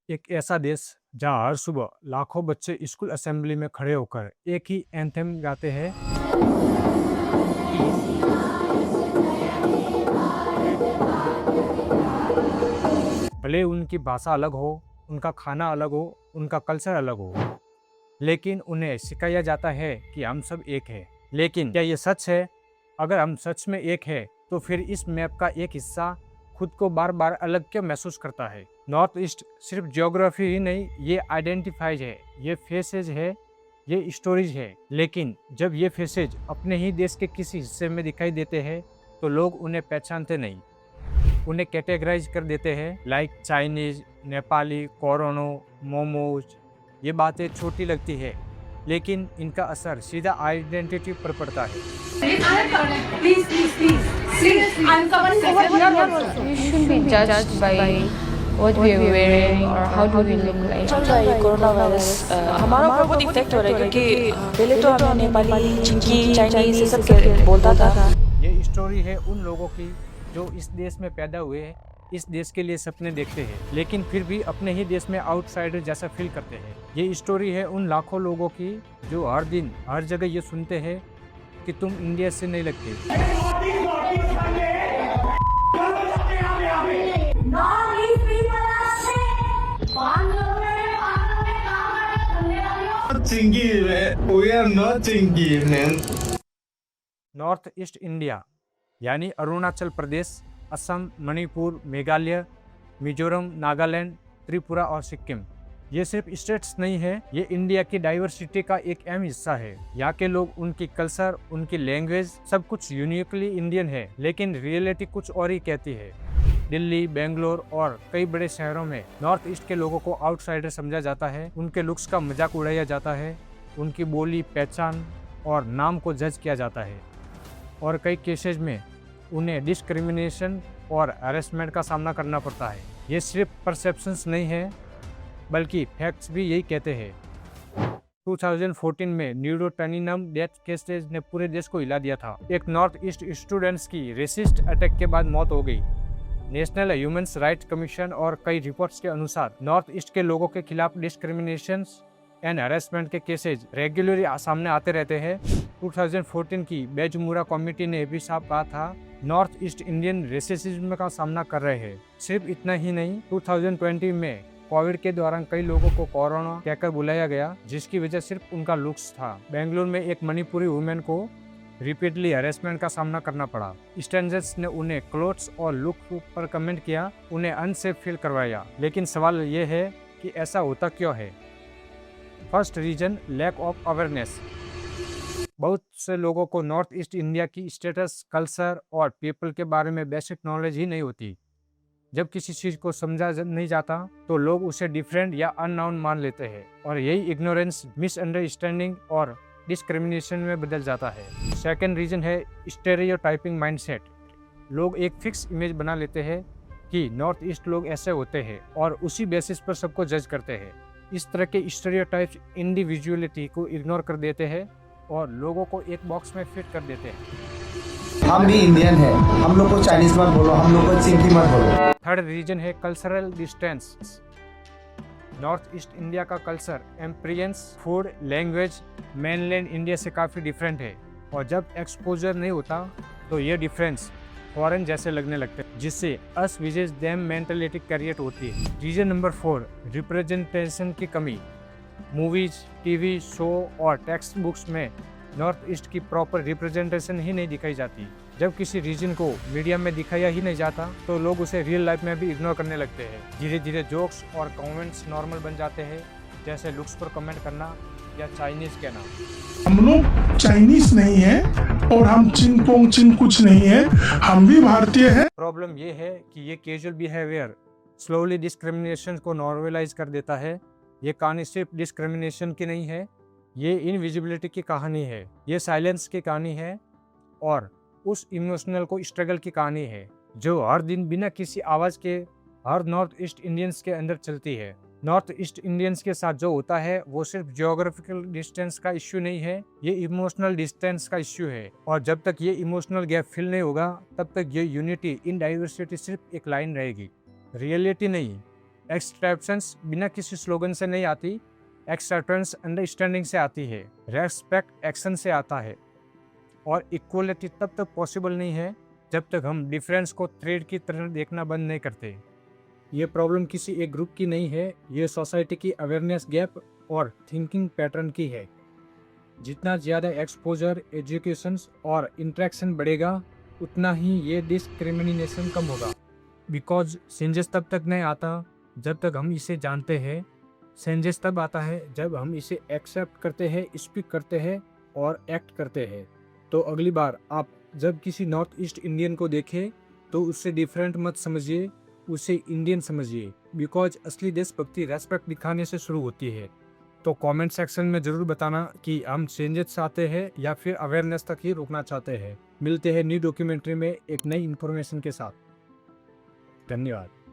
एक ऐसा देश जहाँ हर सुबह लाखों बच्चे स्कूल असेंबली में खड़े होकर एक ही एंथम गाते हैं। भले उनकी भाषा अलग हो, उनका खाना अलग हो, उनका कल्चर अलग हो, लेकिन उन्हें सिखाया जाता है कि हम सब एक हैं। लेकिन क्या ये सच है? अगर हम सच में एक हैं, तो फिर इस मैप का एक हिस्सा खुद को बार बार अलग क्यों महसूस करता है? नॉर्थ ईस्ट सिर्फ ज्योग्राफी ही नहीं, ये आइडेंटिफाइज है, ये फेसेज है, ये स्टोरीज है। लेकिन जब ये फेसेज अपने ही देश के किसी हिस्से में दिखाई देते हैं, तो लोग उन्हें पहचानते नहीं, उन्हें कैटेगराइज कर देते हैं, like Chinese, Nepali, corona, momos. ये बातें छोटी लगती है, लेकिन इनका असर सीधा आइडेंटिटी पर पड़ता है। Please, please, please. Seriously, I'm covering over here also. You shouldn't be judged by what we are wearing or how do we look like. चल रहा है ये कोरोना वायरस हमारा ऊपर बहुत इफेक्ट हो रहा है क्योंकि पहले तो हमें नेपाली, चिंकी, चाइनीज ये सब बोलता था। ये स्टोरी है उन लोगों की जो इस देश में पैदा हुए हैं, इस देश के लिए सपने देखते हैं, लेकिन फिर भी अपने ही देश में आउटसाइडर जैसा फील करते हैं। ये स्टोरी है उन लाखों लोगों की जो हर दिन हर जगह ये सुनते हैं कि तुम इंडिया से नहीं लगते। Chingy, man. We are not chingy, man. North east India यानी अरुणाचल प्रदेश, असम, मणिपुर, मेघालय, मिजोरम, नागालैंड, त्रिपुरा और सिक्किम। ये सिर्फ स्टेट्स नहीं है, ये इंडिया की डाइवर्सिटी का एक अहम हिस्सा है। यहाँ के लोग, उनकी कल्चर, उनकी लैंग्वेज, सब कुछ यूनिकली इंडियन है, लेकिन रियलिटी कुछ और ही कहती है। दिल्ली, बेंगलोर और कई बड़े शहरों में नॉर्थ ईस्ट के लोगों को आउटसाइडर समझा जाता है, उनके लुक्स का मजाक उड़ाया जाता है, उनकी बोली, पहचान और नाम को जज किया जाता है, और कई केसेज में उन्हें डिस्क्रिमिनेशन और हैरेसमेंट का सामना करना पड़ता है। ये सिर्फ परसेप्शंस नहीं है, बल्कि फैक्ट्स भी यही कहते हैं। 2014 में न्यूरोटनिनम डेथ केसेज ने पूरे देश को हिला दिया था। एक नॉर्थ ईस्ट स्टूडेंट्स की रेसिस्ट अटैक के बाद मौत हो गई। नेशनल ह्यूमन राइट्स कमीशन और कई रिपोर्ट्स के अनुसार नॉर्थ ईस्ट के लोगों के खिलाफ डिस्क्रिमिनेशन एंड हैरेसमेंट के केसेज रेगुलरली सामने आते रहते हैं। 2014 की बेजमुरा कमेटी ने भी साफ कहा था, नॉर्थ ईस्ट इंडियन रेसिज्म का सामना कर रहे हैं। सिर्फ इतना ही नहीं, 2020 में कोविड के दौरान कई लोगों को कोरोना कहकर बुलाया गया, जिसकी वजह सिर्फ उनका लुक्स था। बेंगलुरु में एक मणिपुरी वुमेन को रिपीटली हैरेसमेंट का सामना करना पड़ा। स्ट्रेंजर्स ने उन्हें क्लोथ्स और लुक पर कमेंट किया, उन्हें अनसेफ फील करवाया। लेकिन सवाल ये है कि ऐसा होता क्यों है? First reason, lack of awareness. बहुत से लोगों को नॉर्थ ईस्ट इंडिया की स्टेटस, कल्चर और पीपल के बारे में बेसिक नॉलेज ही नहीं होती। जब किसी चीज़ को समझा नहीं जाता, तो लोग उसे डिफरेंट या अननोन मान लेते हैं, और यही इग्नोरेंस, मिसअंडरस्टैंडिंग और डिस्क्रिमिनेशन में बदल जाता है। सेकंड रीजन है स्टेरियोटाइपिंग माइंडसेट। लोग एक फिक्स इमेज बना लेते हैं कि नॉर्थ ईस्ट लोग ऐसे होते हैं, और उसी बेसिस पर सबको जज करते हैं। इस तरह के स्टेरियोटाइप्स इंडिविजुअलिटी को इग्नोर कर देते हैं और लोगों को एक बॉक्स में फिट कर देते हैं। हम भी इंडियन हैं, हम लोग को चाइनीज मत बोलो, हम लोग को चिंकी मत बोलो। थर्ड रीजन है cultural distance. North east India का culture, experience, food, language mainland India से काफ़ी डिफरेंट है, और जब एक्सपोजर नहीं होता तो ये डिफरेंस फॉरेन जैसे लगने लगते हैं, जिससे अस विजेज देम मेंटालिटी क्रिएट होती है। रीजन नंबर 4, रिप्रेजेंटेशन की कमी। मूवीज, टीवी शो और टेक्स्ट बुक्स में नॉर्थ ईस्ट की प्रॉपर रिप्रेजेंटेशन ही नहीं दिखाई जाती। जब किसी रीजन को मीडिया में दिखाया ही नहीं जाता, तो लोग उसे रियल लाइफ में भी इग्नोर करने लगते हैं। धीरे धीरे जोक्स और कमेंट्स नॉर्मल बन जाते हैं, जैसे लुक्स पर कमेंट करना या चाइनीज कहना। हम लोग चाइनीज नहीं है और हम चिन पोंग चिन कुछ नहीं है, हम भी भारतीय हैं। प्रॉब्लम ये है कि ये कैजुअल बिहेवियर स्लोली डिस्क्रिमिनेशन को नॉर्मलाइज कर देता है। ये कहानी सिर्फ डिस्क्रिमिनेशन की नहीं है, ये इनविजिबिलिटी की कहानी है, ये साइलेंस की कहानी है, और उस इमोशनल को स्ट्रगल की कहानी है, जो हर दिन बिना किसी आवाज़ के हर नॉर्थ ईस्ट इंडियंस के अंदर चलती है। नॉर्थ ईस्ट इंडियंस के साथ जो होता है वो सिर्फ जियोग्राफिकल डिस्टेंस का इश्यू नहीं है, ये इमोशनल डिस्टेंस का इश्यू है, और जब तक ये इमोशनल गैप फिल नहीं होगा, तब तक ये यूनिटी इन डाइवर्सिटी सिर्फ एक लाइन रहेगी, रियलिटी नहीं। एक्सेप्टेंस बिना किसी स्लोगन से नहीं आती, एक्सेप्टेंस अंडरस्टैंडिंग से आती है, रेस्पेक्ट एक्शन से आता है, और इक्वलिटी तब तक पॉसिबल नहीं है जब तक हम डिफरेंस को थ्रेड की तरह देखना बंद नहीं करते। ये प्रॉब्लम किसी एक ग्रुप की नहीं है, ये सोसाइटी की अवेयरनेस गैप और थिंकिंग पैटर्न की है। जितना ज़्यादा एक्सपोजर, एजुकेशन और इंटरेक्शन बढ़ेगा उतना ही ये डिस्क्रिमिनेशन कम होगा। बिकॉज चेंजेस तब तक नहीं आता जब तक हम इसे जानते हैं, चेंजेस तब आता है जब हम इसे एक्सेप्ट करते हैं, स्पीक करते हैं और एक्ट करते हैं। तो अगली बार आप जब किसी नॉर्थ ईस्ट इंडियन को देखें तो उससे डिफरेंट मत समझिए, उसे इंडियन समझिए। बिकॉज असली देशभक्ति रेस्पेक्ट दिखाने से शुरू होती है। तो कमेंट सेक्शन में ज़रूर बताना कि हम चेंजेस चाहते हैं या फिर अवेयरनेस तक ही रोकना चाहते हैं। मिलते हैं न्यू डॉक्यूमेंट्री में एक नई इन्फॉर्मेशन के साथ। धन्यवाद।